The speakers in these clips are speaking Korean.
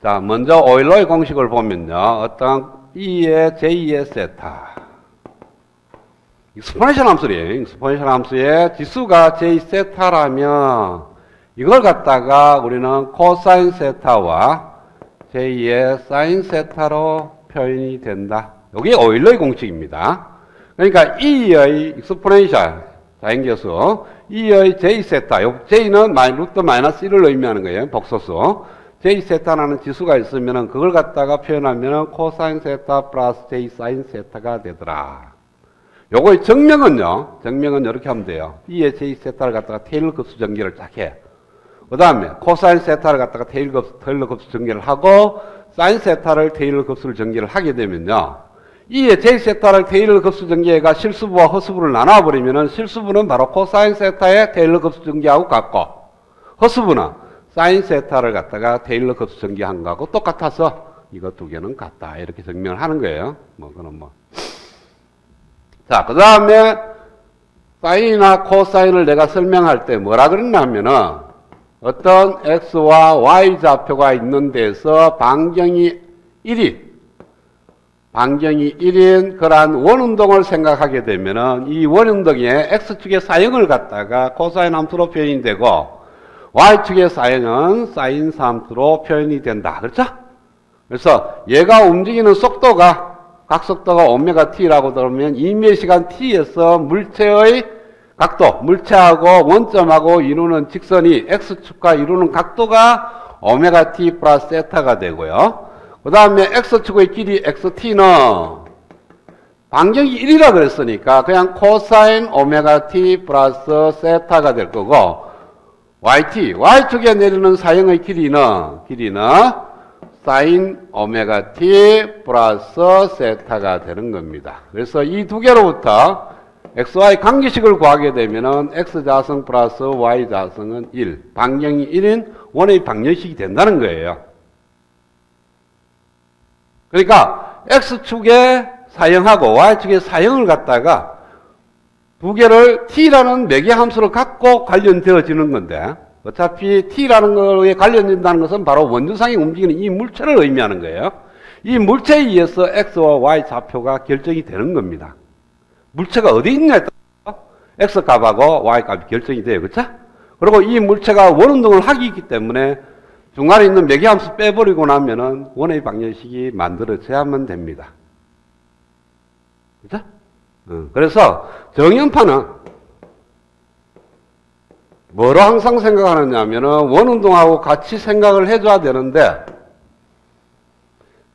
자, 먼저 오일러의 공식을 보면요. 어떤 E의 J의 세타. 익스포넨셜 함수래요. 익스포넨셜 함수의 지수가 J 세타라면 이걸 갖다가 우리는 코사인 세타와 J의 사인 세타로 표현이 된다. 이게 오일러의 공식입니다. 그러니까 E의 익스포넨셜 자연계수 E의 J 세타, J는 루트 마이너스 1을 의미하는 거예요. 복소수. J 세타라는 지수가 있으면 그걸 갖다가 표현하면 코사인 세타 플러스 J 사인 세타가 되더라. 요거의 정명은요. 정명은 이렇게 하면 돼요. E의 J 세타를 갖다가 테일러 급수 전개를 딱 해. 그 다음에 코사인 세타를 갖다가 테일러 급수 전개를 하고 사인 세타를 테일러 급수를 전개를 하게 되면요. E의 J 세타를 테일러 급수 전개가 실수부와 허수부를 나눠버리면은 실수부는 바로 코사인 세타의 테일러 급수 전개하고 같고 허수부는 사인 세타를 갖다가 테일러 급수 전개한 거하고 똑같아서 이거 두 개는 같다. 이렇게 증명을 하는 거예요. 그건 자, 그 다음에 사인이나 코사인을 내가 설명할 때 뭐라 그랬냐면은 어떤 x와 y 좌표가 있는 데서 반경이 1인 그러한 원운동을 생각하게 되면은 이 원운동의 x축의 사형을 갖다가 코사인 함수로 표현이 되고 y축의 사형은 사인 함수로 표현이 된다. 그렇죠? 그래서 얘가 움직이는 속도가 각속도가 오메가 t라고 들으면 임의 시간 t에서 물체의 각도, 물체하고 원점하고 이루는 직선이 x축과 이루는 각도가 오메가 t 플러스 세타가 되고요. 그 다음에 x축의 길이 xt는 반경이 1이라 그랬으니까 그냥 코사인 오메가 t 플러스 세타가 될 거고 y축에 내리는 사형의 길이는 사인 오메가 t 플러스 세타가 되는 겁니다. 그래서 이 두 개로부터 xy 관계식을 구하게 되면은 x좌승 플러스 y좌승은 1, 반경이 1인 원의 방정식이 된다는 거예요. 그러니까 x축의 사형하고 y축의 사형을 갖다가 두 개를 t라는 매개 함수를 갖고 관련되어지는 건데 어차피 t라는 거에 관련된다는 것은 바로 원주상에 움직이는 이 물체를 의미하는 거예요. 이 물체에 의해서 x와 y 좌표가 결정이 되는 겁니다. 물체가 어디 있느냐에 따라서 x 값하고 y 값이 결정이 돼요. 그렇죠? 그리고 이 물체가 원운동을 하기 있기 때문에 중간에 있는 매개함수 빼버리고 나면은 원의 방정식이 만들어져야만 됩니다. 그렇죠? 그래서 정연파는 뭐로 항상 생각하느냐면은 원운동하고 같이 생각을 해줘야 되는데,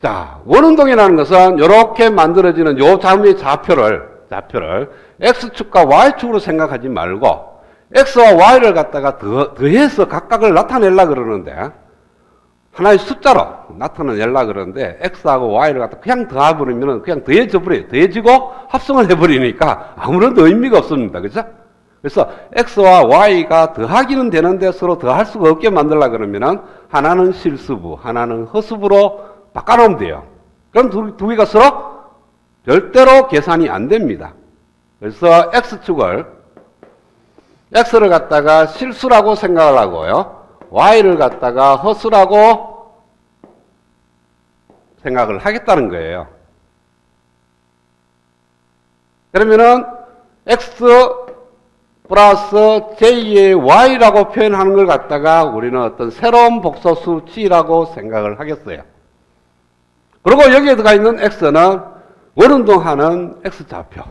자, 원운동이라는 것은 이렇게 만들어지는 요 자의 좌표를 x축과 y축으로 생각하지 말고 x와 y를 갖다가 더해서 각각을 나타내려고 그러는데 하나의 숫자로 나타내려고 그러는데 x하고 y를 갖다 그냥 더해버리면 그냥 더해져버려요. 더해지고 합성을 해버리니까 아무런 의미가 없습니다. 그죠? 그래서 x와 y가 더하기는 되는데 서로 더할 수가 없게 만들려고 그러면 하나는 실수부, 하나는 허수부로 바꿔놓으면 돼요. 그럼 두 개가 서로 절대로 계산이 안 됩니다. 그래서 x를 갖다가 실수라고 생각을 하고요. y를 갖다가 허수라고 생각을 하겠다는 거예요. 그러면은 x 플러스 j의 y라고 표현하는 걸 갖다가 우리는 어떤 새로운 복소수 g라고 생각을 하겠어요. 그리고 여기에 들어가 있는 x는 원운동하는 x좌표,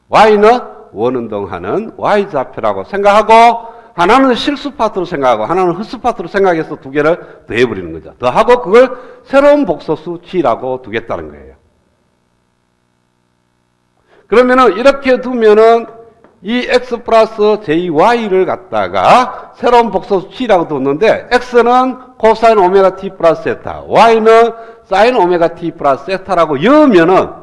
y는 원운동하는 y좌표라고 생각하고 하나는 실수 파트로 생각하고 하나는 흡수 파트로 생각해서 두 개를 더해버리는 거죠. 더하고 그걸 새로운 복소수 g라고 두겠다는 거예요. 그러면은 이렇게 두면은 이 x 플러스 jy를 갖다가 새로운 복소수 g라고 뒀는데 x는 코사인 오메가 t 플러스 세타, y는 사인 오메가 t 플러스 세타라고 여으면은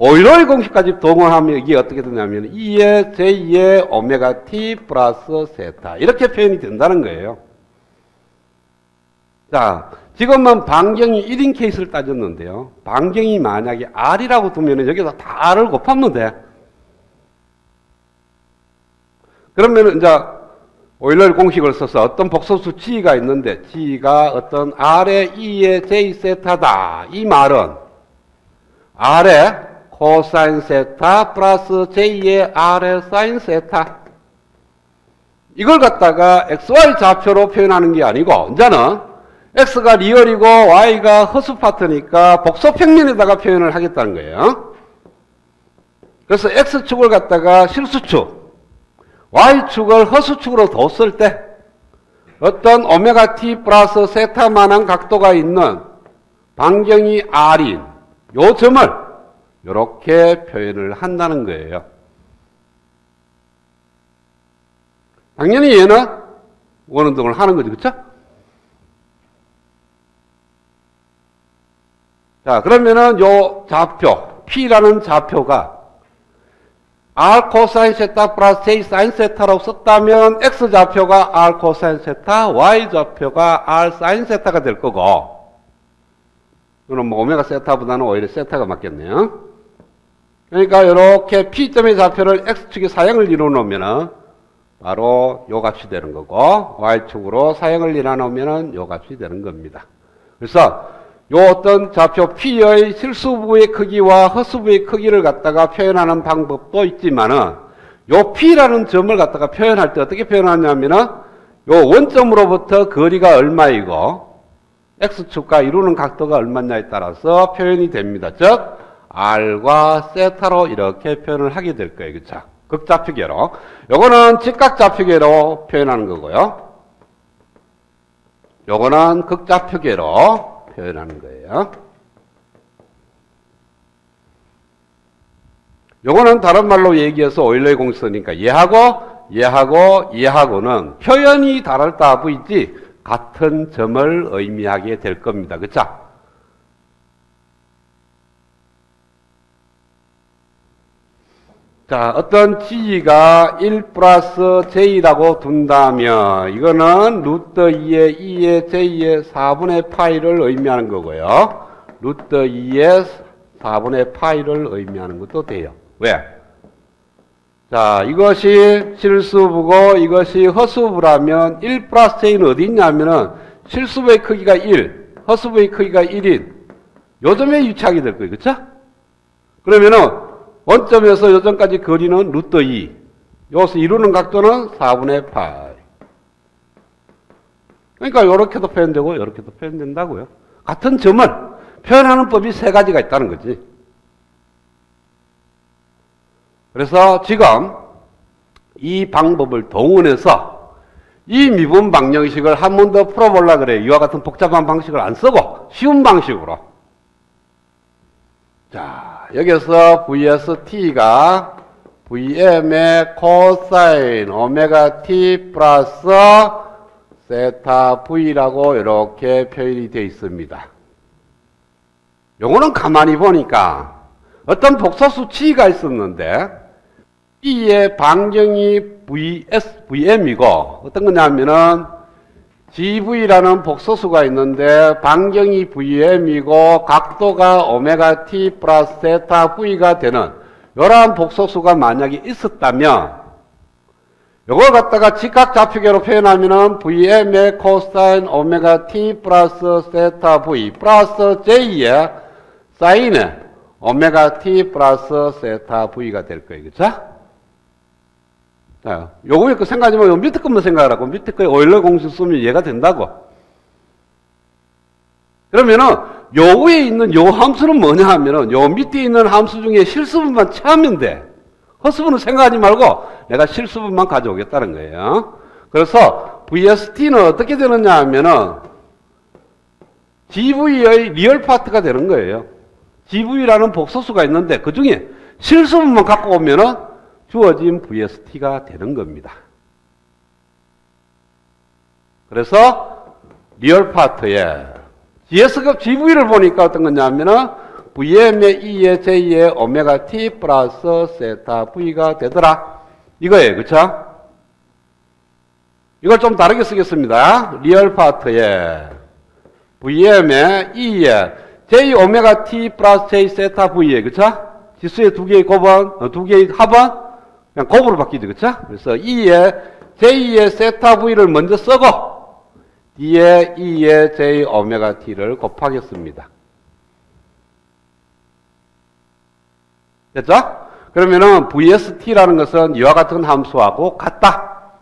오일러의 공식까지 동원하면 이게 어떻게 되냐면 2의 j의 오메가 t 플러스 세타 이렇게 표현이 된다는 거예요. 자, 지금은 반경이 1인 케이스를 따졌는데요. 반경이 만약에 r이라고 두면은 여기다 다 r을 곱하면 돼. 그러면은 이제 오일러 공식을 써서 어떤 복소수 G가 있는데 G가 어떤 R의 E의 J 세타다. 이 말은 R의 코사인 세타 플러스 J의 R의 사인 세타. 이걸 갖다가 XY 좌표로 표현하는 게 아니고 이제는 X가 리얼이고 Y가 허수 파트니까 복소 평면에다가 표현을 하겠다는 거예요. 그래서 X축을 갖다가 실수축, Y축을 허수축으로 뒀을 때 어떤 오메가 T 플러스 세타만한 각도가 있는 반경이 R인 요 점을 이렇게 표현을 한다는 거예요. 당연히 얘는 원운동을 하는 거죠. 그렇죠? 자, 그러면은 요 좌표, P라는 좌표가 R 코사인 세타 플러스 J 사인 세타라고 썼다면 X 좌표가 R 코사인 세타, Y 좌표가 R 사인 세타가 될 거고, 이거는 뭐 오메가 세타보다는 오히려 세타가 맞겠네요. 그러니까 이렇게 P점의 좌표를 X축에 사형을 이루어 놓으면은 바로 요 값이 되는 거고, Y축으로 사형을 이루어 놓으면은 요 값이 되는 겁니다. 그래서 요 어떤 좌표 P의 실수부의 크기와 허수부의 크기를 갖다가 표현하는 방법도 있지만은 요 P라는 점을 갖다가 표현할 때 어떻게 표현하냐면은 요 원점으로부터 거리가 얼마이고 X축과 이루는 각도가 얼마냐에 따라서 표현이 됩니다. 즉 R과 세타로 이렇게 표현을 하게 될 거예요. 그쵸? 극좌표계로. 요거는 직각좌표계로 표현하는 거고요. 요거는 극좌표계로 표현하는 거예요. 요거는 다른 말로 얘기해서 오일러의 공식이니까 얘하고는 표현이 다를 따위지 같은 점을 의미하게 될 겁니다. 그쵸? 자, 어떤 G가 1 플러스 J라고 둔다면 이거는 루트 2의 2의 J의 4분의 파이를 의미하는 거고요. 루트 2의 4분의 파이를 의미하는 것도 돼요. 왜? 자, 이것이 실수부고 이것이 허수부라면 1 플러스 J는 어디 있냐면은 실수부의 크기가 1, 허수부의 크기가 1인 요 점에 위치하게 될 거예요. 그쵸? 그러면은 원점에서 요점까지 거리는 루트 2. 여기서 이루는 각도는 4분의 파이. 그러니까 요렇게도 표현되고 요렇게도 표현된다고요. 같은 점을 표현하는 법이 세 가지가 있다는 거지. 그래서 지금 이 방법을 동원해서 이 미분 방정식을 한 번 더 풀어보려고 그래요. 이와 같은 복잡한 방식을 안 쓰고 쉬운 방식으로. 자, 여기서 VST가 VM의 코사인 오메가 T 플러스 세타 V라고 이렇게 표현이 되어 있습니다. 요거는 가만히 보니까 어떤 복소수 G가 있었는데 E의 반경이 VM이고 어떤 거냐면은 GV라는 복소수가 있는데 반경이 VM이고 각도가 오메가 T 플러스 세타 V가 되는 이러한 복소수가 만약에 있었다면 이걸 갖다가 직각좌표계로 표현하면은 VM의 코사인 오메가 T 플러스 세타 V 플러스 J의 사인의 오메가 T 플러스 세타 V가 될 거예요. 그쵸? 자, 요거 그 생각하지 말고 밑에 것만 생각하라고. 밑에 거에 오일러 공식 쓰면 이해가 된다고. 그러면은 요 위에 있는 요 함수는 뭐냐 하면은 요 밑에 있는 함수 중에 실수분만 채하면 돼. 허수분은 생각하지 말고 내가 실수분만 가져오겠다는 거예요. 그래서 VST는 어떻게 되느냐 하면은 GV의 리얼 파트가 되는 거예요. GV라는 복소수가 있는데 그 중에 실수분만 갖고 오면은 주어진 VST가 되는 겁니다. 그래서 리얼 파트에 GS급 GV를 보니까 어떤 거냐면은 VM의 E의 J의 오메가 T 플러스 세타 V가 되더라. 이거예요. 그쵸? 이걸 좀 다르게 쓰겠습니다. 리얼 파트에 VM의 E의 J 오메가 T 플러스 J 세타 V에 그쵸? 지수의 두 개의 곱은, 두 개의 합은 그냥 곱으로 바뀌죠. 그쵸? 그래서 E의 j2의 세타 v를 먼저 쓰고 뒤에 2의 j 오메가 t를 곱하겠습니다. 됐죠? 그러면은 vst라는 것은 이와 같은 함수하고 같다.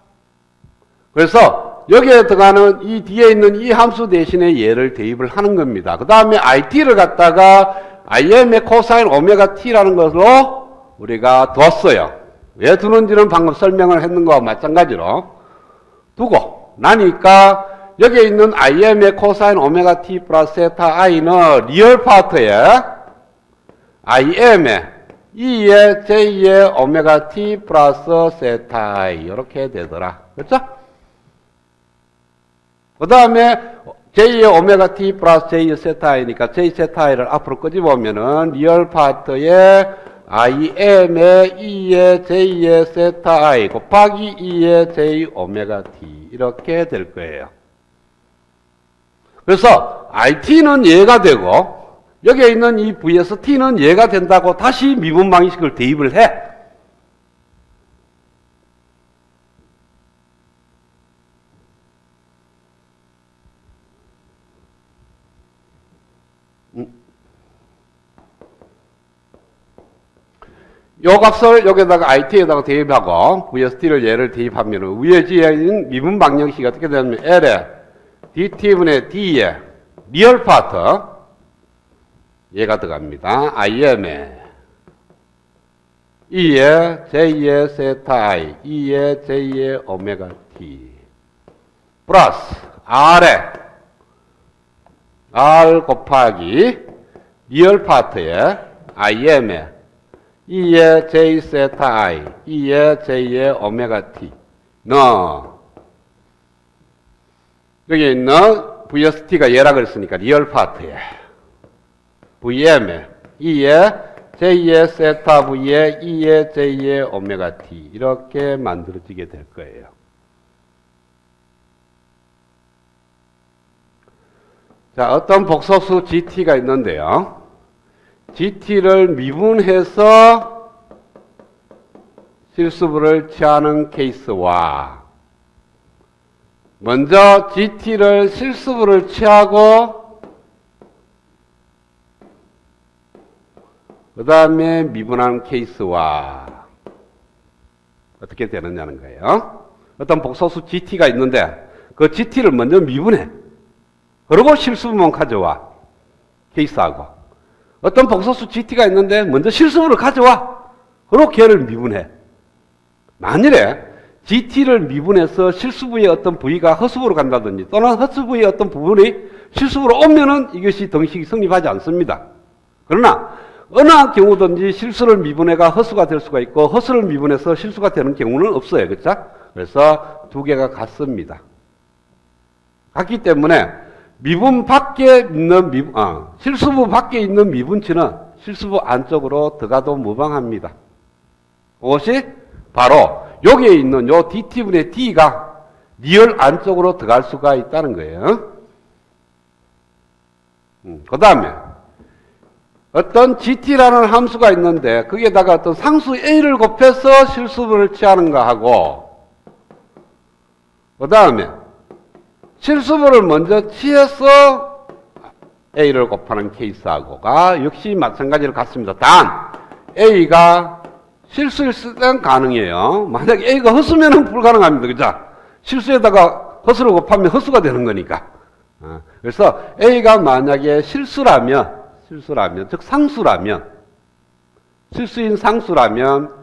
그래서 여기에 들어가는 이 뒤에 있는 이 함수 대신에 얘를 대입을 하는 겁니다. 그 다음에 it를 갖다가 im의 코사인 오메가 t라는 것으로 우리가 뒀어요. 왜 두는지는 방금 설명을 했는 거와 마찬가지로 두고 나니까 여기에 있는 im의 코사인 오메가 t 플러스 세타 i는 리얼 파트에 im의 2의 j의 오메가 t 플러스 세타 i 이렇게 되더라. 그렇죠? 그 다음에 j의 오메가 t 플러스 j의 세타 i니까 j 세타 i를 앞으로 끄집어보면은 리얼 파트에 im의 2의 j의 세타 i 곱하기 2의 j 오메가 t 이렇게 될 거예요. 그래서 it는 얘가 되고 여기에 있는 이 vst는 얘가 된다고 다시 미분 방식을 대입을 해. 요 값을 여기다가 it에다가 대입하고 vst를 얘를 대입하면 위에 지어진 미분 방정식이 어떻게 되냐면 l에 dt분의 d에 리얼 파트 얘가 들어갑니다. im에 2의 j의 세타 i 2의 j의 오메가 t 플러스 r에 r 곱하기 리얼 파트에 im에 2의 j 세타 i 2의 j의 오메가 t 너 여기 있는 vst가 얘라 그랬으니까 리얼 파트에 vm에 2의 j의 세타 v에 2의 j의 오메가 t 이렇게 만들어지게 될 거예요. 자, 어떤 복소수 gt가 있는데요. gt를 미분해서 실수분을 취하는 케이스와 먼저 gt를 실수분을 취하고 그 다음에 미분하는 케이스와 어떻게 되느냐는 거예요. 어떤 복소수 gt가 있는데 그 gt를 먼저 미분해. 그리고 실수분만 가져와. 케이스하고. 어떤 복소수 gt가 있는데 먼저 실수분을 가져와. 그리고 걔를 미분해. 만일에 gt를 미분해서 실수부의 어떤 부위가 허수부로 간다든지 또는 허수부의 어떤 부분이 실수부로 오면은 이것이 등식이 성립하지 않습니다. 그러나 어느 경우든지 실수를 미분해가 허수가 될 수가 있고 허수를 미분해서 실수가 되는 경우는 없어요. 그렇죠? 그래서 두 개가 같습니다. 같기 때문에 미분 밖에 있는 실수부 밖에 있는 미분치는 실수부 안쪽으로 들어가도 무방합니다. 그것이 바로 여기에 있는 요 dt분의 d가 리얼 안쪽으로 들어갈 수가 있다는 거예요. 그 다음에 어떤 gt라는 함수가 있는데 거기에다가 어떤 상수 a를 곱해서 실수분을 취하는가 하고 그 다음에 실수분을 먼저 취해서 a를 곱하는 케이스하고가 역시 마찬가지로 같습니다. 단 a가 실수일 때는 가능해요. 만약 a가 허수면 불가능합니다. 그죠? 실수에다가 허수를 곱하면 허수가 되는 거니까. 그래서 a가 만약에 실수라면 즉 상수라면 실수인 상수라면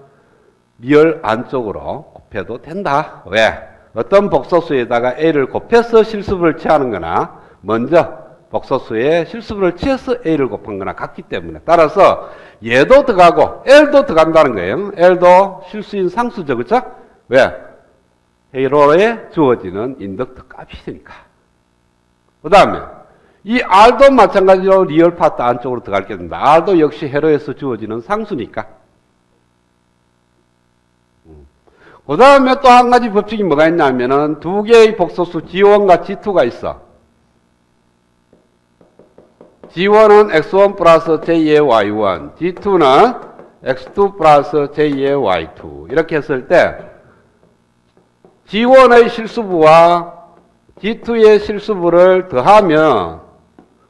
리얼 안쪽으로 곱해도 된다. 왜? 어떤 복소수에다가 a를 곱해서 실수분을 취하는 거나 먼저 복소수에 실수분을 취해서 a를 곱한 거나 같기 때문에 따라서 얘도 들어가고 l도 들어간다는 거예요. l도 실수인 상수죠. 그렇죠? 왜? 회로에 주어지는 인덕터 값이니까. 그 다음에 이 r도 마찬가지로 리얼 파트 안쪽으로 들어가게 된다. r도 역시 회로에서 주어지는 상수니까. 그 다음에 또 한 가지 법칙이 뭐가 있냐면은 두 개의 복소수 G1과 G2가 있어. G1은 X1 플러스 J의 Y1, G2는 X2 플러스 J의 Y2. 이렇게 했을 때 G1의 실수부와 G2의 실수부를 더하면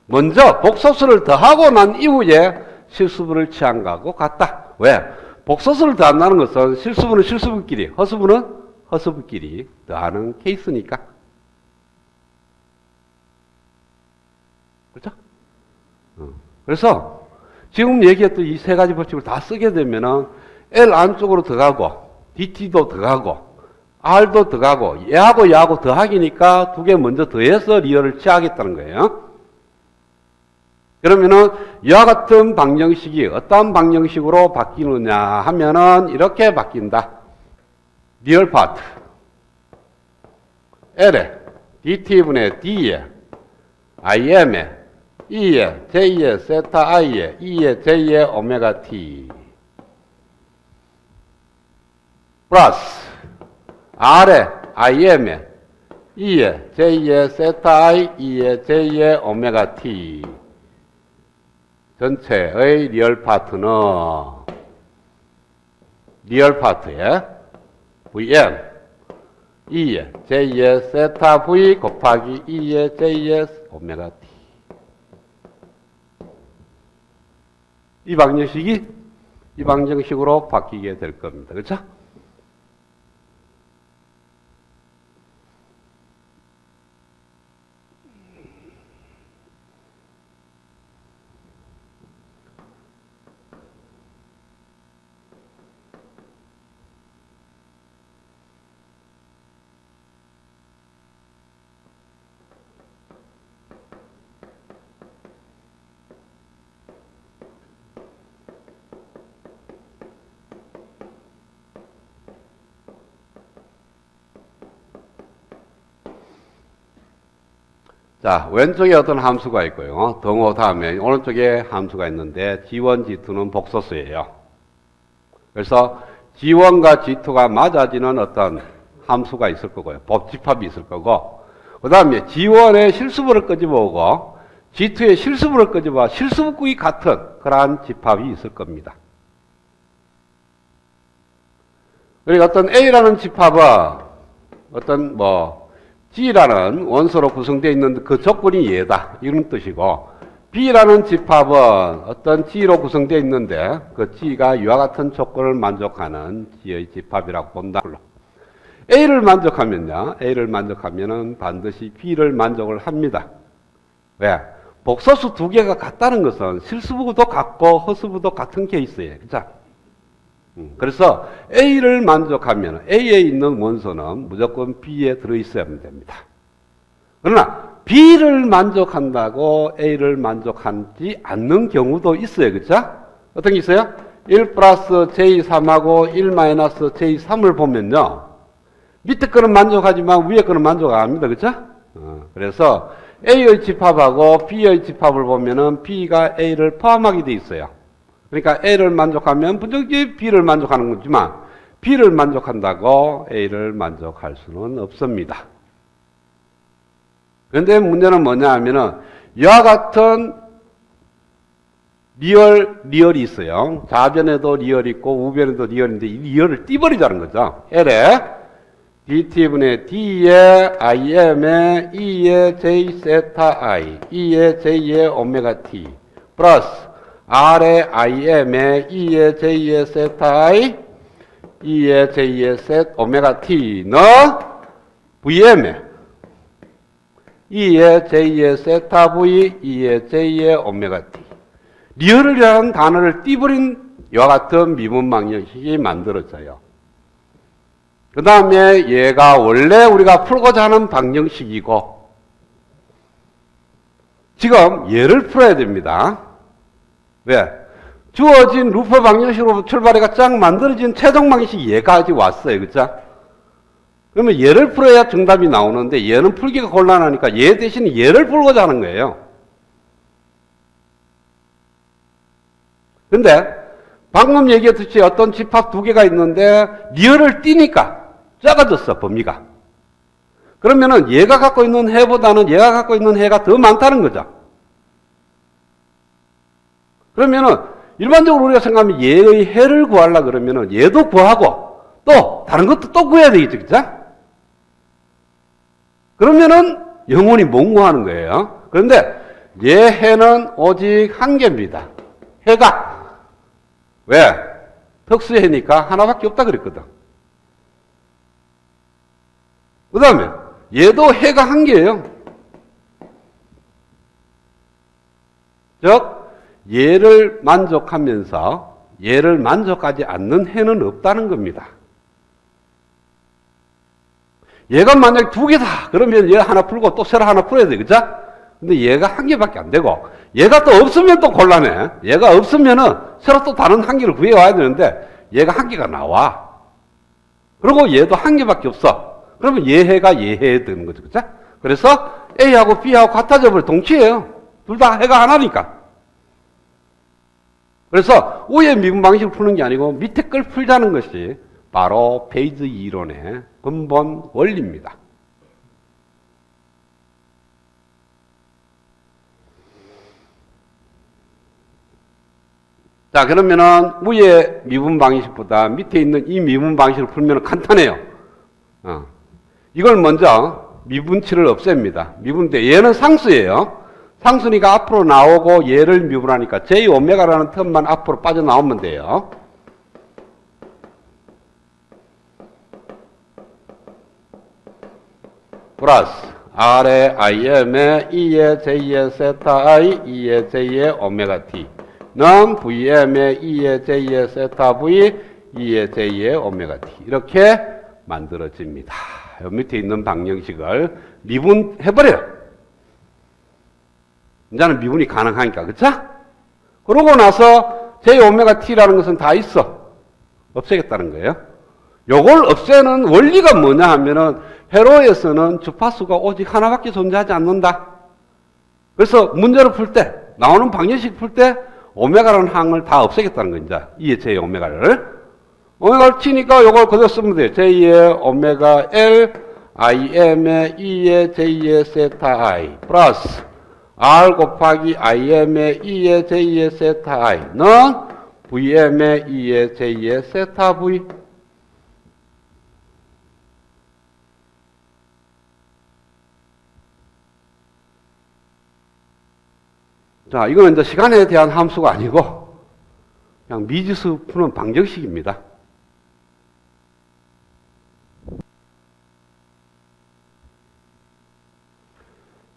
먼저 복소수를 더하고 난 이후에 실수부를 취한 거하고 같다. 왜? 복소수를 더한다는 것은 실수부는 실수부끼리, 허수부는 허수부끼리 더하는 케이스니까. 그렇죠? 그래서 지금 얘기했던 이 세 가지 법칙을 다 쓰게 되면은 L 안쪽으로 들어가고 DT도 들어가고 R도 들어가고 얘하고 더하기니까 두 개 먼저 더해서 리얼을 취하겠다는 거예요. 그러면은 이와 같은 방정식이 어떤 방정식으로 바뀌느냐 하면은 이렇게 바뀐다. 리얼 파트 L에 DT분의 D에 IM에 E에 J에 세타 I에 E에 J에 오메가 T 플러스 R에 IM에 E에 J에 세타 I E에 J에 오메가 T 전체의 리얼 파트는 리얼 파트에 Vm E에 J에 세타 V 곱하기 E에 J에 오메가 T 이 방정식이 이 방정식으로 바뀌게 될 겁니다. 그렇죠? 자, 왼쪽에 어떤 함수가 있고요. 등호 다음에 오른쪽에 함수가 있는데 G1, G2는 복소수예요. 그래서 G1과 G2가 맞아지는 어떤 함수가 있을 거고요. 법집합이 있을 거고 그 다음에 G1의 실수부를 끄집어오고 G2의 실수부를 끄집어 실수부끼리 같은 그러한 집합이 있을 겁니다. 그리고 어떤 A라는 집합은 어떤 G라는 원소로 구성되어 있는 그 조건이 얘다. 이런 뜻이고 B라는 집합은 어떤 G로 구성되어 있는데 그 G가 이와 같은 조건을 만족하는 G의 집합이라고 본다. A를 만족하면요. A를 만족하면은 반드시 B를 만족을 합니다. 왜? 복소수 두 개가 같다는 것은 실수부도 같고 허수부도 같은 케이스예요. 그죠? 그래서 A를 만족하면 A에 있는 원소는 무조건 B에 들어있어야 됩니다. 그러나 B를 만족한다고 A를 만족하지 않는 경우도 있어요. 그렇죠? 어떤 게 있어요? 1 플러스 J3하고 1 마이너스 J3을 보면요. 밑에 거는 만족하지만 위에 거는 만족 안 합니다. 그렇죠? 그래서 A의 집합하고 B의 집합을 보면은 B가 A를 포함하게 돼 있어요. 그러니까 A를 만족하면 분명히 B를 만족하는 거지만 B를 만족한다고 A를 만족할 수는 없습니다. 그런데 문제는 뭐냐 하면은 이와 같은 리얼이 있어요. 좌변에도 리얼이 있고 우변에도 리얼인데 이 리얼을 띄버리자는 거죠. L에 DT분의 D에 IM에 E에 J 세타 I E에 J에 오메가 T 플러스 R에 IM에 E에 J에 세타 I, E에 J에 셋 오메가 T는 VM에 E에 J에 세타 V, E에 J에 오메가 T. 리얼이라는 단어를 띄버린 이와 같은 미분 방정식이 만들어져요. 그 다음에 얘가 원래 우리가 풀고자 하는 방정식이고 지금 얘를 풀어야 됩니다. 왜? 주어진 루퍼 방정식으로 출발해가 쫙 만들어진 최종 방정식이 얘까지 왔어요. 그죠? 그러면 얘를 풀어야 정답이 나오는데 얘는 풀기가 곤란하니까 얘 대신 얘를 풀고자 하는 거예요. 근데 방금 얘기했듯이 어떤 집합 두 개가 있는데 리얼을 띄니까 작아졌어, 범위가. 그러면은 얘가 갖고 있는 해보다는 얘가 갖고 있는 해가 더 많다는 거죠. 그러면은 일반적으로 우리가 생각하면 얘의 해를 구하려고 그러면은 얘도 구하고 또 다른 것도 또 구해야 되겠죠. 그죠? 그러면은 영원히 몽고하는 거예요. 그런데 얘 해는 오직 한 개입니다. 해가. 왜? 특수해니까 하나밖에 없다 그랬거든. 그 다음에 얘도 해가 한 개예요. 즉 얘를 만족하면서 얘를 만족하지 않는 해는 없다는 겁니다. 얘가 만약 두 개다 그러면 얘 하나 풀고 또 새로 하나 풀어야 돼. 그죠? 근데 얘가 한 개밖에 안 되고 얘가 또 없으면 또 곤란해. 얘가 없으면은 새로 또 다른 한 개를 구해와야 되는데 얘가 한 개가 나와. 그리고 얘도 한 개밖에 없어. 그러면 얘 해가 얘 해에 되는 거죠. 그죠? 그래서 A하고 B하고 같아져 버려. 동치예요. 둘 다 해가 하나니까. 그래서 위에 미분 방식을 푸는 게 아니고 밑에 걸 풀자는 것이 바로 페이지 이론의 근본 원리입니다. 자, 그러면은 위에 미분 방식보다 밑에 있는 이 미분 방식을 풀면 간단해요. 이걸 먼저 미분치를 없앱니다. 미분대 얘는 상수예요. 상수니까 앞으로 나오고 얘를 미분하니까 J 오메가라는 텀만 앞으로 빠져나오면 돼요. 플러스 R의 IM에 E의 J의 세타 I, E의 J의 오메가 T는 VM의 E의 J의 세타 V, E의 J의 오메가 T 이렇게 만들어집니다. 요 밑에 있는 방정식을 미분해버려요. 이제는 미분이 가능하니까, 그쵸? 그러고 나서 J 오메가 T라는 것은 다 있어. 없애겠다는 거예요. 요걸 없애는 원리가 뭐냐 하면은 회로에서는 주파수가 오직 하나밖에 존재하지 않는다. 그래서 문제를 풀 때, 나오는 방정식 풀 때 오메가라는 항을 다 없애겠다는 거, 이제. E의 J 오메가를. 오메가를 치니까 요걸 그대로 쓰면 돼요. J의 오메가 L, IM의 E의 J의 세타 I, 플러스 R 곱하기 IM의 E의 J의 세타 I는 VM의 E의 J의 세타 V. 자, 이거는 이제 시간에 대한 함수가 아니고 그냥 미지수 푸는 방정식입니다.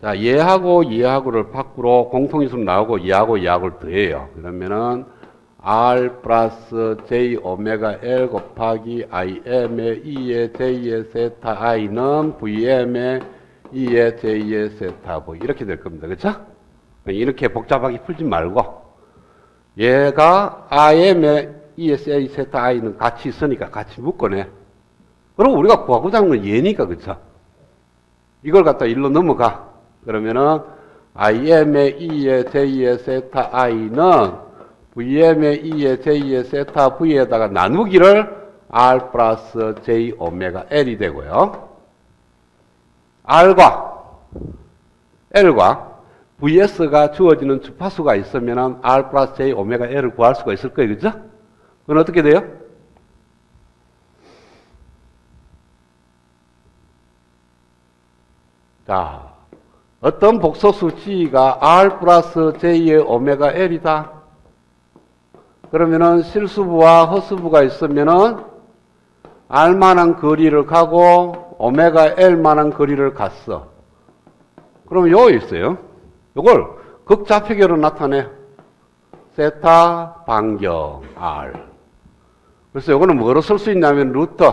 자, 얘하고 얘하고를 밖으로 공통인수로 나오고 얘하고 얘하고를 더해요. 그러면은 R 플러스 J 오메가 L 곱하기 IM의 E의 J의 세타 I는 VM의 E의 J의 세타 V 이렇게 될 겁니다. 그렇죠? 이렇게 복잡하게 풀지 말고 얘가 IM의 E의 J 세타 I는 같이 있으니까 같이 묶어내. 그리고 우리가 구하고자 하는 건 얘니까 그렇죠? 이걸 갖다 일로 넘어가. 그러면은 IM의 E의 J의 세타 I는 VM의 E의 J의 세타 V에다가 나누기를 R 플러스 J 오메가 L이 되고요. R과 L과 VS가 주어지는 주파수가 있으면은 R 플러스 J 오메가 L을 구할 수가 있을 거예요. 그죠? 그건 어떻게 돼요? 자, 어떤 복소수 G가 R 플러스 J의 오메가 L이다. 그러면은 실수부와 허수부가 있으면은 R만한 거리를 가고 오메가 L만한 거리를 갔어. 그럼 요거 있어요. 요걸 극좌표계로 나타내. 세타 반경 R. 그래서 요거는 뭐로 쓸 수 있냐면 루트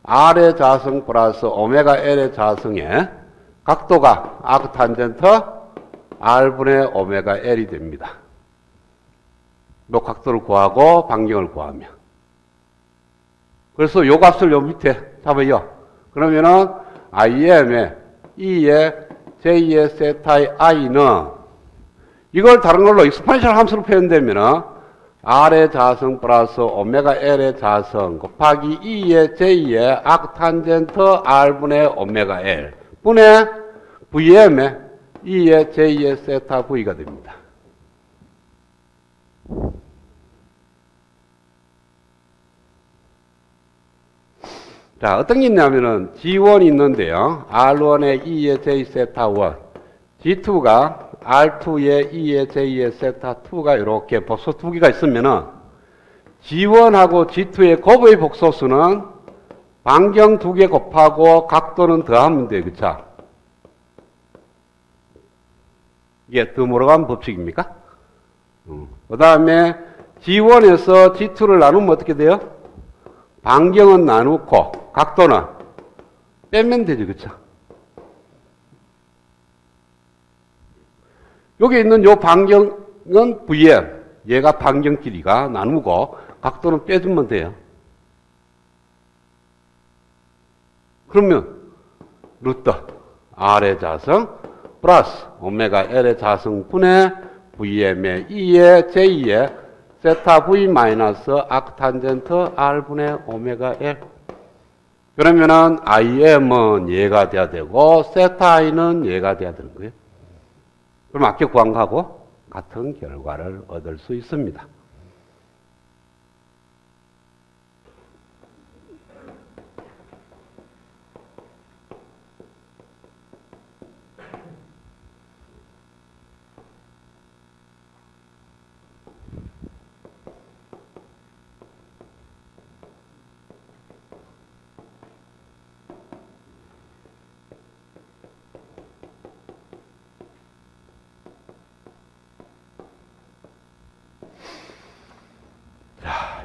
R의 자성 플러스 오메가 L의 자성에 각도가 아크탄젠트 R분의 오메가 L이 됩니다. 요 각도를 구하고 반경을 구하면. 그래서 요 값을 요 밑에 잡아요. 그러면은 IM의 E의 J의 세타의 I는 이걸 다른 걸로 익스파ൻ셜 함수로 표현되면은 R의 자성 플러스 오메가 L의 자성 곱하기 E의 J의 아크탄젠트 R분의 오메가 L 분의 VM의 E의 J의 세타 V가 됩니다. 자, 어떤 게 있냐면은 G1이 있는데요. R1에 2에 J 세타 1, G2가 R2에 2에 J에 세타 2가 이렇게 복소 두 개가 있으면은 G1하고 G2의 곱의 복소수는 반경 두 개 곱하고 각도는 더하면 돼요. 그쵸? 이게 드모르간 법칙입니까? 그 다음에 G1에서 G2를 나누면 어떻게 돼요? 반경은 나누고 각도는 빼면 되죠. 그쵸? 여기 있는 요 반경은 VM, 얘가 반경 길이가 나누고 각도는 빼주면 돼요. 그러면 루트 R의 자성 플러스 오메가 L의 자성분의 VM의 2의 J의 세타 V 마이너스 아크탄젠트 R분의 오메가 L. 그러면은 IM은 얘가 돼야 되고 세타 I는 얘가 돼야 되는 거예요. 그럼 아까 구한 거하고 같은 결과를 얻을 수 있습니다.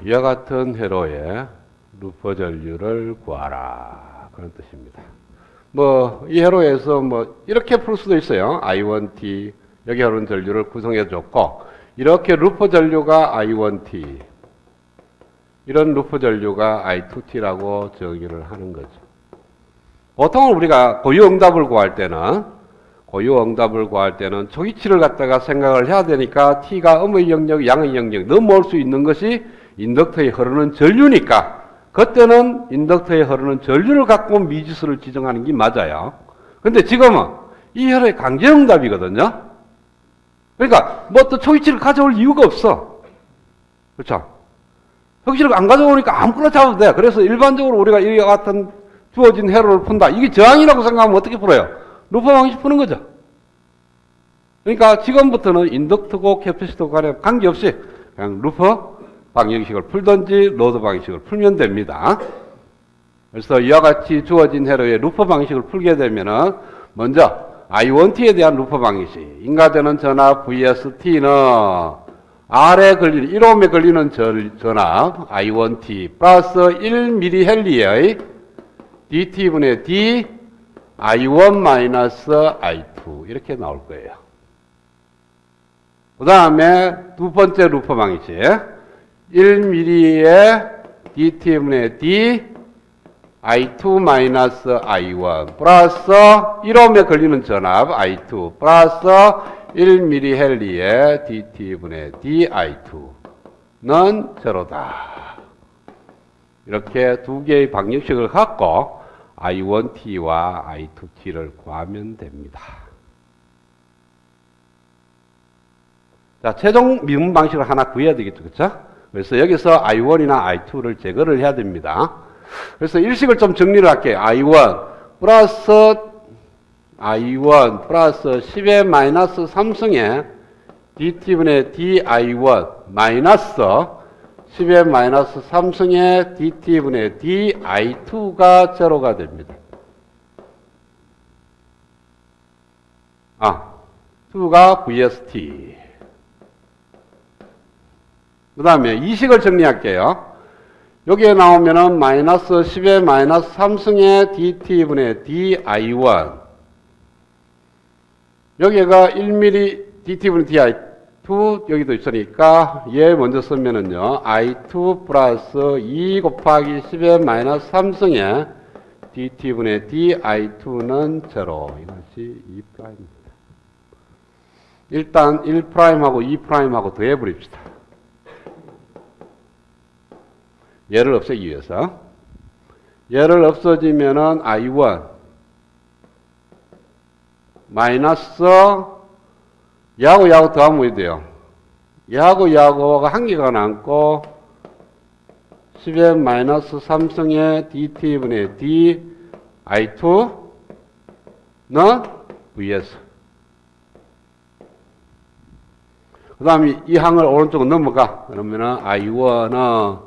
이와 같은 회로의 루퍼 전류를 구하라. 그런 뜻입니다. 이 회로에서 이렇게 풀 수도 있어요. I1T, 여기 흐르는 전류를 구성해 줬고, 이렇게 루퍼 전류가 I1T, 이런 루퍼 전류가 I2T라고 정의를 하는 거죠. 보통은 우리가 고유응답을 구할 때는 초기치를 갖다가 생각을 해야 되니까 T가 음의 영역, 양의 영역 넘어올 수 있는 것이 인덕터에 흐르는 전류니까 그때는 인덕터에 흐르는 전류를 갖고 미지수를 지정하는 게 맞아요. 근데 지금은 이 혈의 강제응답이거든요. 그러니까 또 초기치를 가져올 이유가 없어. 그렇죠? 초기치를 안 가져오니까 아무거나 잡아도 돼. 그래서 일반적으로 우리가 이와 같은 주어진 회로를 푼다. 이게 저항이라고 생각하면 어떻게 풀어요? 루퍼 방식 푸는 거죠. 그러니까 지금부터는 인덕터고 캐패시터 간에 관계없이 그냥 루퍼 방정식을 풀든지 로드 방식을 풀면 됩니다. 그래서 이와 같이 주어진 회로의 루퍼 방식을 풀게 되면은 먼저 I1T에 대한 루퍼 방식, 인가되는 전압 VST는 R에 걸리는 1옴에 걸리는 전압 I1T 플러스 1mH의 dT분의 d I1 마이너스 I2 이렇게 나올 거예요. 그 다음에 두 번째 루퍼 방식 1ml의 dT분의 d I2 마이너스 I1 플러스 1옴에 걸리는 전압 I2 플러스 1mH의 dT분의 d I2는 제로다. 이렇게 두 개의 방정식을 갖고 I1T와 I2T를 구하면 됩니다. 자, 최종 미분 방식을 하나 구해야 되겠죠. 그렇죠? 그래서 여기서 I1이나 I2를 제거를 해야 됩니다. 그래서 일식을 좀 정리를 할게요. I1 플러스 10의 마이너스 3승의 dt분의 di1 마이너스 10의 마이너스 3승의 dt분의 di2가 제로가 됩니다. 2가 vst. 그 다음에 이식을 정리할게요. 여기에 나오면은 마이너스 10의 마이너스 3승의 dt분의 di1. 여기가 1mm dt분의 di2 여기도 있으니까 얘 먼저 쓰면은요. i2 플러스 2 곱하기 10의 마이너스 3승의 dt분의 di2는 제로. 이것이 2'입니다. 일단 1'하고 2'하고 더해버립시다. 얘를 없애기 위해서. 얘를 없어지면은 I1 마이너스 얘하고 더하면 어디 돼요? 얘하고 한 개가 남고 10의 마이너스 3승의 dt분의 d i2는 vs. 그 다음에 이 항을 오른쪽으로 넘어가. 그러면은 i1은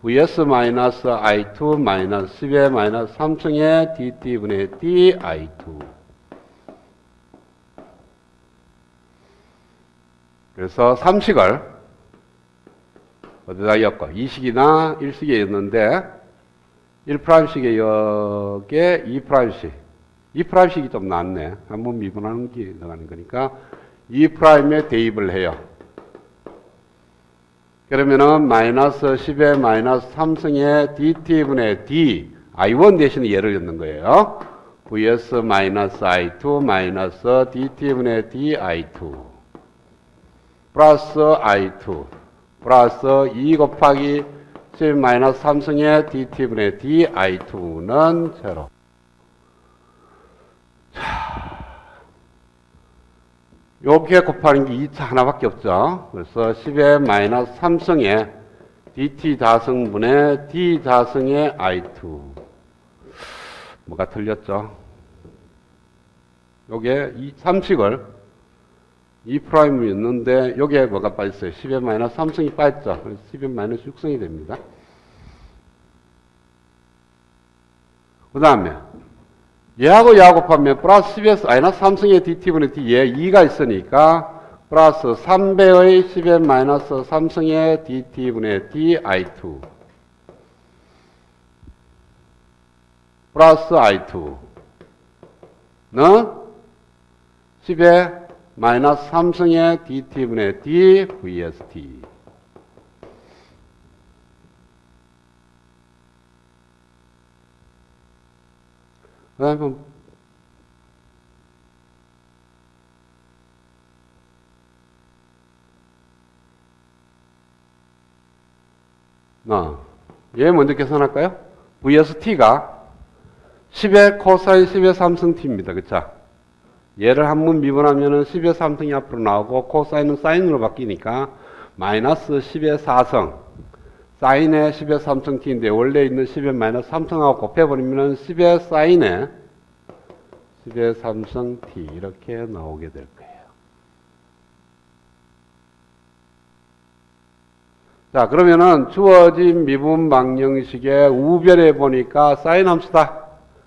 vs 마이너스 i2 마이너스 10의 마이너스 3승의 dt분의 d i2. 그래서 3식을 어디다 엮어? 2식이나 1식에 였는데 1'식에 역에 2'식. 2'식이 좀 낫네. 한번 미분하는 게 나가는 거니까 2'에 대입을 해요. 그러면은 마이너스 10의 마이너스 3승의 dt분의 d i1 대신에 얘를 넣는 거예요. vs 마이너스 i2 마이너스 dt분의 d i2 플러스 i2 플러스 2 곱하기 10 마이너스 3승의 dt분의 d i2는 제로. 요게 곱하는 게 2차 하나밖에 없죠. 그래서 10의 마이너스 3승의 dt 자승분의 d 자승의 i2. 뭐가 틀렸죠? 요게 3식을 2'을 였는데 요게 뭐가 빠졌어요? 10의 마이너스 3승이 빠졌죠. 그래서 10의 마이너스 6승이 됩니다. 그 다음에 얘하고 얘하고 곱하면 플러스 10에서 마이너스 3승의 dt분의 d 얘 2가 있으니까 플러스 3배의 10의 마이너스 3승의 dt분의 d i2 플러스 i2는 10의 마이너스 3승의 dt분의 d vst. 그 다음에 얘 먼저 계산할까요? vst가 10의 코사인 10의 3승 t입니다. 그쵸? 얘를 한번 미분하면은 10의 3승이 앞으로 나오고 코사인은 사인으로 바뀌니까 마이너스 10의 4승 사인의 10의 3승 t인데 원래 있는 10의 마이너스 3승하고 곱해버리면은 10의 사인의 10의 3승 t 이렇게 나오게 될 거예요. 자, 그러면은 주어진 미분 방정식의 우변에 보니까 사인 함수다.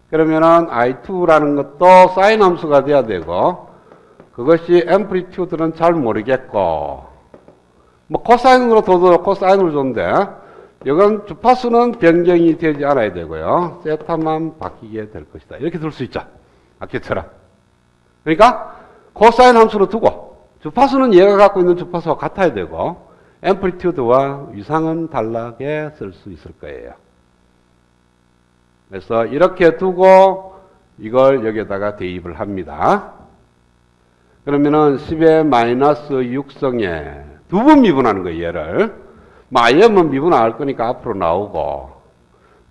그러면은 i2라는 것도 사인 함수가 돼야 되고 그것이 앰플리튜드는 잘 모르겠고 뭐 코사인으로 둬도 코사인으로 줬는데 이건 주파수는 변경이 되지 않아야 되고요. 세타만 바뀌게 될 것이다. 이렇게 들 수 있죠. 아까처럼. 그러니까 코사인 함수로 두고 주파수는 얘가 갖고 있는 주파수와 같아야 되고 앰플리튜드와 위상은 다르게 쓸 수 있을 거예요. 그래서 이렇게 두고 이걸 여기에다가 대입을 합니다. 그러면은 10의 마이너스 6승에 두 번 미분하는 거예요. 얘를. 아예 한번 미분 안 할 거니까 앞으로 나오고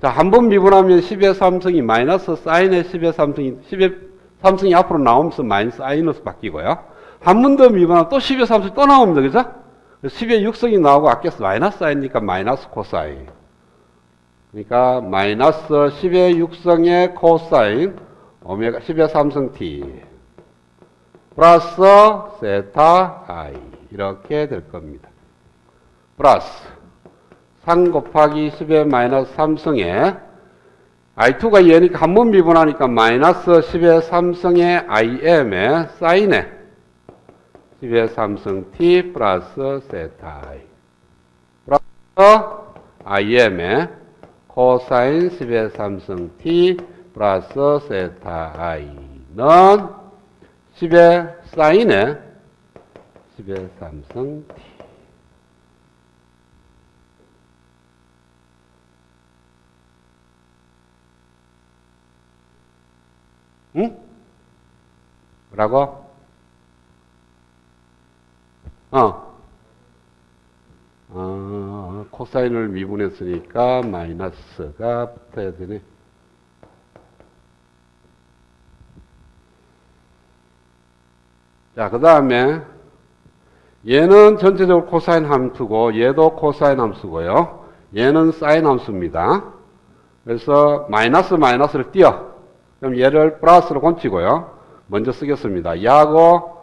자, 한 번 미분하면 10의 3승이 마이너스 사인의 10의 3승이 10의 3승이 앞으로 나오면서 마이너스 사인으로 바뀌고요. 한 번 더 미분하면 또 10의 3승이 또 나옵니다. 그죠? 10의 6승이 나오고 아껴서 마이너스 사인이니까 마이너스 코사인. 그러니까 마이너스 10의 6승의 코사인 오메가 10의 3승 t 플러스 세타 i 이렇게 될 겁니다. 플러스 3 곱하기 10의 마이너스 3승에 i2가 얘니까 한 번 미분하니까 마이너스 10의 3승의 im의 사인에 10의 3승 t 플러스 세타 i 플러스 im의 코사인 10의 3승 t 플러스 세타 i는 10의 사인에 10의 3승 t 응? 뭐라고? 코사인을 미분했으니까 마이너스가 붙어야 되네. 자, 그 다음에 얘는 전체적으로 코사인 함수고 얘도 코사인 함수고요. 얘는 사인 함수입니다. 그래서 마이너스 마이너스를 띄어. 그럼 얘를 플러스로 곤치고요. 먼저 쓰겠습니다. 야고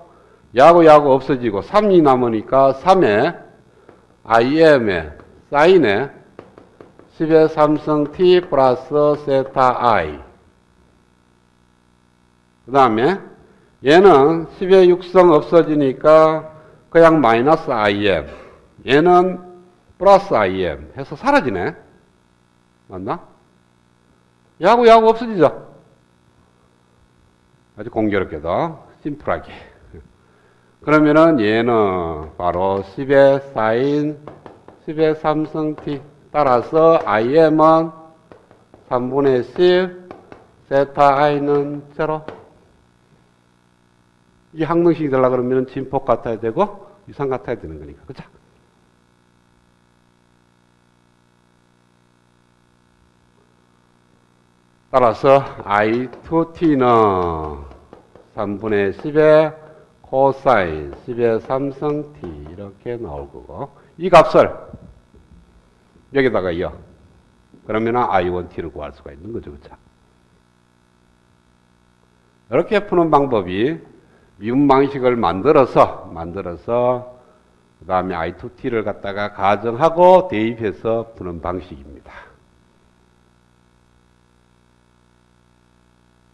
없어지고 3이 남으니까 3에 im에 사인에 10의 3승 t 플러스 세타 i. 그 다음에 얘는 10의 6승 없어지니까 그냥 마이너스 im. 얘는 플러스 im 해서 사라지네. 맞나? 야구 없어지죠? 아주 공교롭게도 심플하게. 그러면은 얘는 바로 10의 사인 10의 3승 t 따라서 im은 3분의 10 세타 i는 0. 이 항등식이 되려고 그러면 진폭 같아야 되고 유상 같아야 되는 거니까. 그죠? 따라서 I2t는 3분의 10의 코사인 10의 3승 t 이렇게 나올 거고 이 값을 여기다가 이어. 그러면 I1t를 구할 수가 있는 거죠. 그죠? 이렇게 푸는 방법이 미분 방식을 만들어서 그 다음에 I2t를 갖다가 가정하고 대입해서 푸는 방식입니다.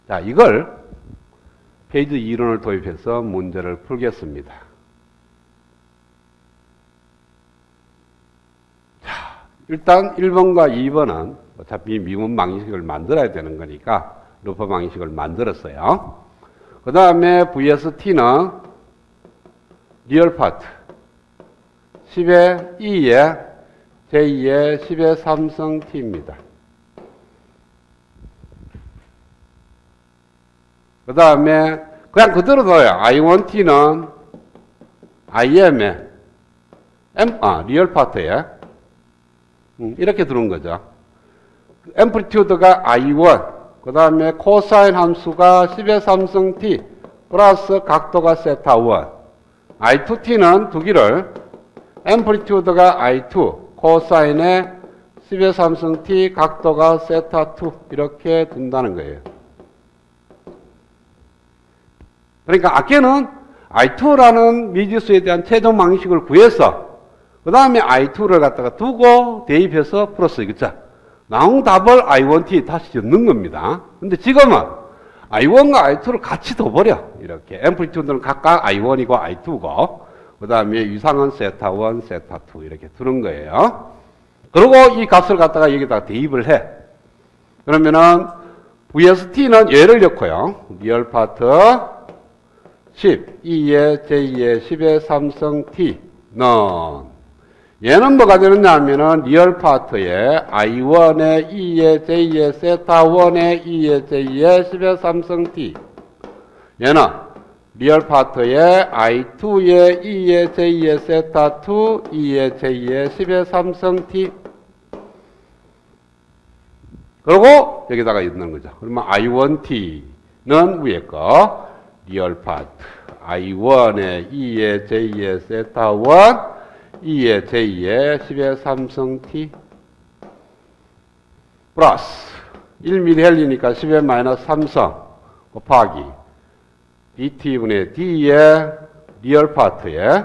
자, 이걸 페이지 이론을 도입해서 문제를 풀겠습니다. 자, 일단 1번과 2번은 어차피 미분 방식을 만들어야 되는 거니까 루퍼 방식을 만들었어요. 그 다음에 VST는 리얼 파트 10의 2에 제2의 10의 3승 t입니다. 그 다음에 그냥 그대로 둬요. I1t는 im에 리얼 파트에 이렇게 두는 거죠. 앰플리튜드가 I1 그 다음에 코사인 함수가 10의 3승 t 플러스 각도가 세타 1. I2t는 두기를 앰플리튜드가 I2 코사인에 10의 3승 t 각도가 세타 2 이렇게 둔다는 거예요. 그러니까 아까는 I2라는 미지수에 대한 최종 방식을 구해서 그 다음에 I2를 갖다가 두고 대입해서 풀었어요. 그쵸? 나온 답을 I1t 다시 넣는 겁니다. 근데 지금은 I1과 I2를 같이 둬버려. 이렇게. 앰플리튜드는 각각 I1이고 I2고, 그 다음에 유상은 세타 1, 세타 2 이렇게 두는 거예요. 그리고 이 값을 갖다가 여기다가 대입을 해. 그러면은 VST는 얘를 넣고요. 리얼 파트 10, 2의 제2의 10의 3승 t는 얘는 뭐가 되느냐 하면은 리얼 파트에 I1의 2의 제2의 세타 1의 2의 제2의 10의 3승 t. 얘는 리얼 파트에 I2의 2의 제2의 세타 2 2의 제2의 10의 3승 t. 그리고 여기다가 넣는 거죠. 그러면 I1t는 위에 거 리얼 파트 I1의 2의 제2의 세타 1 2의 제2의 10의 3승 t 플러스 1mH니까 10의 마이너스 3승 곱하기 dt분의 d의 리얼 파트에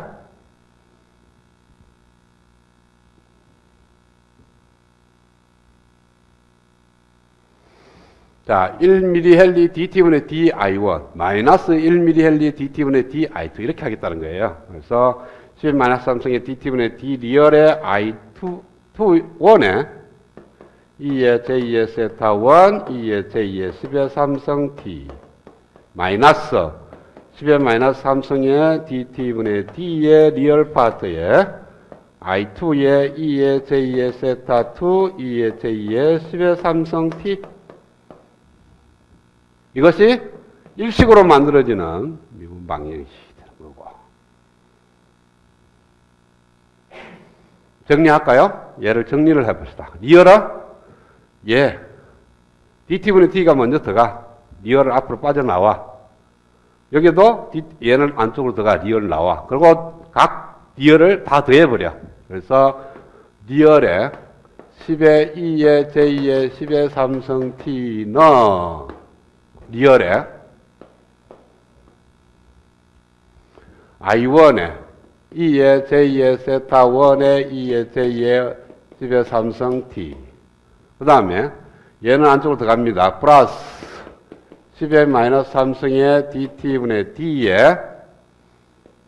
자, 1mH dt분의 di1 마이너스 1mH dt분의 di2 이렇게 하겠다는 거예요. 그래서 10의 마이너스 3승의 dt분의 d 리얼의 i2 1에 2의 제2의 세타 1 2의 제2의 10의 3승 t 마이너스 10의 마이너스 3승의 dt분의 d의 리얼 파트에 i2의 2의 제2의 세타 2 2의 제2의 10의 3승 t 이것이 일식으로 만들어지는 미분 방정식이 되는 거고. 정리할까요? 얘를 정리를 해봅시다. 리얼은 얘 dt분의 t가 먼저 들어가. 리얼을 앞으로 빠져나와. 여기도 얘는 안쪽으로 들어가. 리얼 나와. 그리고 각 리얼을 다 더해버려. 그래서 리얼에 10의 2의 j2의 10의 3승 t는 리얼에 i1에 2의 j2의 세타 1의 2의 j2의 10의 3승 t. 그 다음에 얘는 안쪽으로 들어갑니다. 플러스 10의 마이너스 3승의 dt분의 d에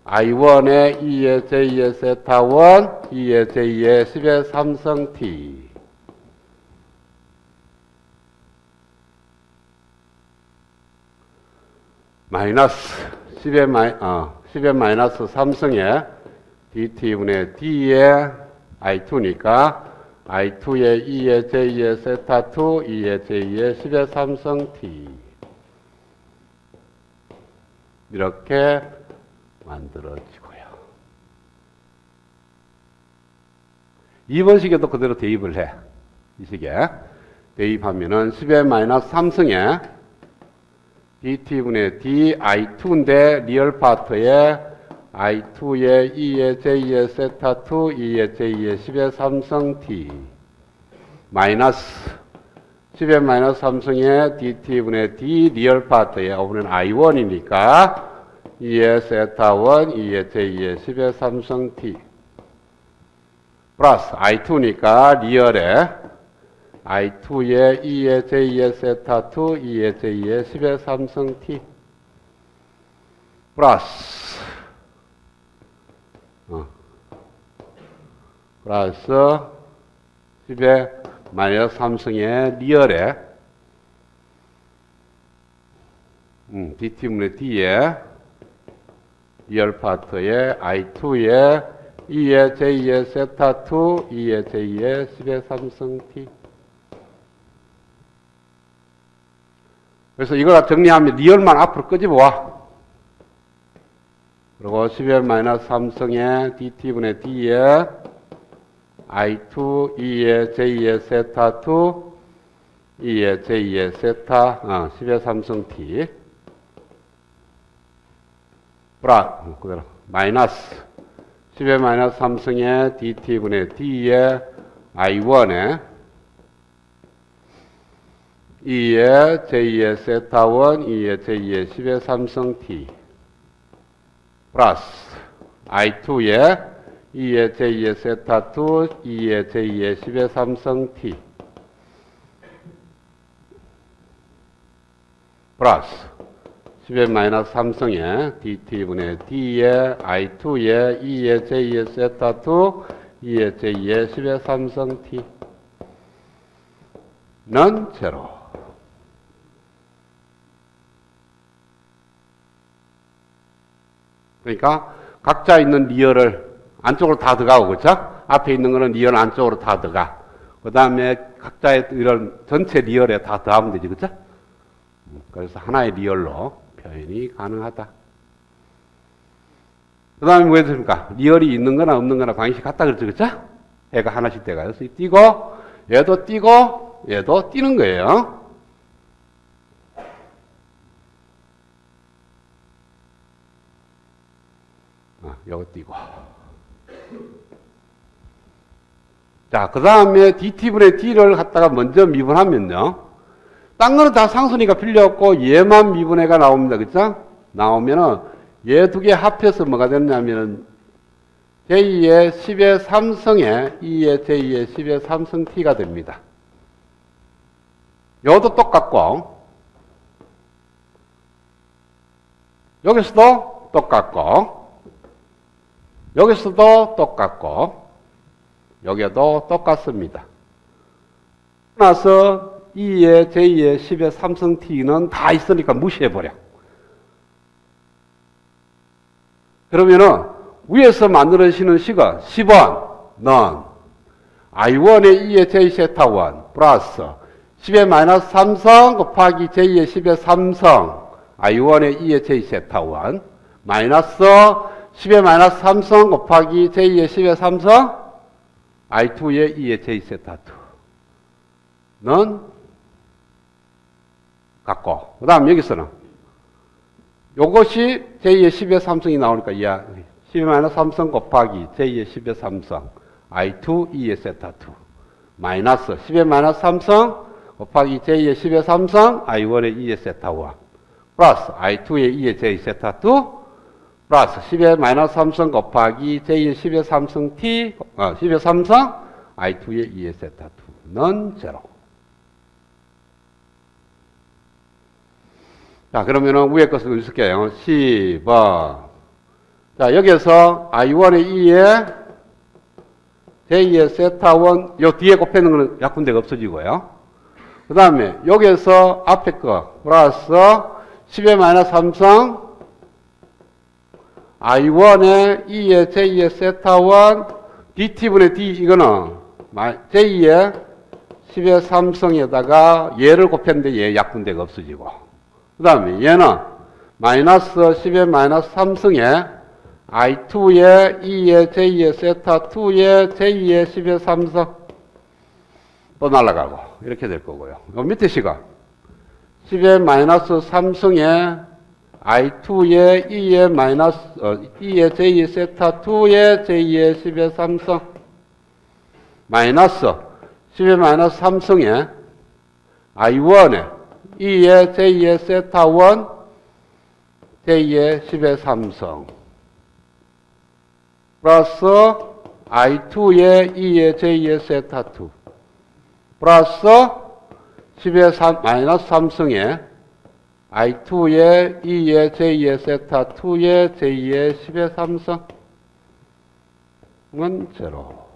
i1의 2의 j2의 세타 1, 2의 j2의 10의 3승 t. 마이너스 10의 마이너스 3승의 dt분의 d에 i2니까 i2의 2의 j2의 세타 2, 2의 j2의 10의 3승 t. 이렇게 만들어지고요. 2번 식에도 그대로 대입을 해. 이 식에 대입하면은 10의 마이너스 3승에 dt분의 d i2인데 리얼 파트에 i2의 2의 j의 세타 2, 2의 j의 10의 3승 t 마이너스 10의 마이너스 3승의 dt분의 d 리얼 파트에 오브는 i1이니까 2의 세타 1, 2의 j의 10의 3승 t 플러스 i2니까 리얼에 i2의 2의 j의 세타 2, 2의 j의 10의 3승 t 플러스 플러스 10의 마이너스 3승의 리얼에 dt분의 d에 리얼 파트에 i2의 2의 j의 세타 2, 2의 j의 10의 3승 t. 그래서 이걸 정리하면 리얼만 앞으로 끄집어와. 그리고 10의 마이너스 3승의 dt분의 d에 i2, 2의 j의 세타 2, 2의 j의 세타 10의 3승 t 그대로 마이너스 10의 마이너스 3승의 dt분의 d에 i1에 2의 j의 세타 1, 2의 j의 10의 3승 t 플러스 i2의 2의 j의 세타 2, 2의 j의 10의 3승 t 플러스 10의 마이너스 3승의 dt분의 d에 i2의 2의 j의 세타 2, 2의 j의 10의 3승 t는 제로. 그러니까 각자 있는 리얼을 안쪽으로 다 들어가고, 그렇죠? 앞에 있는 거는 리얼 안쪽으로 다 들어가. 그 다음에 각자의 이런 전체 리얼에 다 더하면 되지, 그렇죠? 그래서 하나의 리얼로 표현이 가능하다. 그 다음에 뭐 했습니까? 리얼이 있는 거나 없는 거나 방식이 같다 그랬죠, 그렇죠? 얘가 하나씩 돼가요. 그래서 띄고, 얘도 띄고, 얘도 띄는 거예요. 요거 띄고. 자, 그 다음에 dt분의 d를 갖다가 먼저 미분하면요. 딴 거는 다 상수니까 필요 없고 얘만 미분해가 나옵니다. 그쵸? 나오면은 얘 두 개 합해서 뭐가 됐냐면은 j2의 10의 3승에 2의 j2의 10의 3승 t가 됩니다. 요것도 똑같고 여기서도 똑같고 여기서도 똑같고 여기에도 똑같습니다. 나서 2의 j2의 10의 3승 t는 다 있으니까 무시해버려. 그러면은 위에서 만들어지는 식은 10원은 i1의 2의 j 세타 1 플러스 10의 마이너스 3성 곱하기 j의 10의 3성 i1의 2의 j 세타 1 마이너스 10의 마이너스 3성 곱하기 j의 10의 3성 i2의 2의 j 세타 2는 같고 그 다음 여기서는 요것이 j의 10의 3성이 나오니까 10의 마이너스 3성 곱하기 j의 10의 3성 i2 2의 세타 2 마이너스 10의 마이너스 3성 곱하기 j 의 10의 3성 i1의 2의 세타 1 플러스 i2의 2의 j 세타 2 플러스 10의 마이너스 3성 곱하기 j의 10의 3성 t 10의 3성 i2의 2의 세타 2는 제로. 자, 그러면은 위에 것을 쓸게요. 10번. 자, 여기에서 i1의 2의 j의 세타 1, 요 뒤에 곱해놓은 거는 약분대가 없어지고요. 그 다음에 여기에서 앞에 거 플러스 10의 마이너스 3성 i1의 2의 j의 세타 1 dt분의 d 이거는 j의 10의 3성에다가 얘를 곱했는데 얘 약분대가 없어지고 그 다음에 얘는 마이너스 10의 마이너스 3승에 i2의 2의 j의 세타 2의 j의 10의 3성 또 날아가고 이렇게 될 거고요. 요 밑에 시각 10의 마이너스 3승에 i2의 2의 마이너스 2의 j의 세타 2의 j의 10의 3성 마이너스 10의 마이너스 3승에 i1의 2의 j의 세타 1 j의 10의 3성 플러스 i2의 2의 j의 세타 2 플러스 10의 마이너스 3승에 i2의 2의 j의 세타 2의 j의 10의 3성은 제로.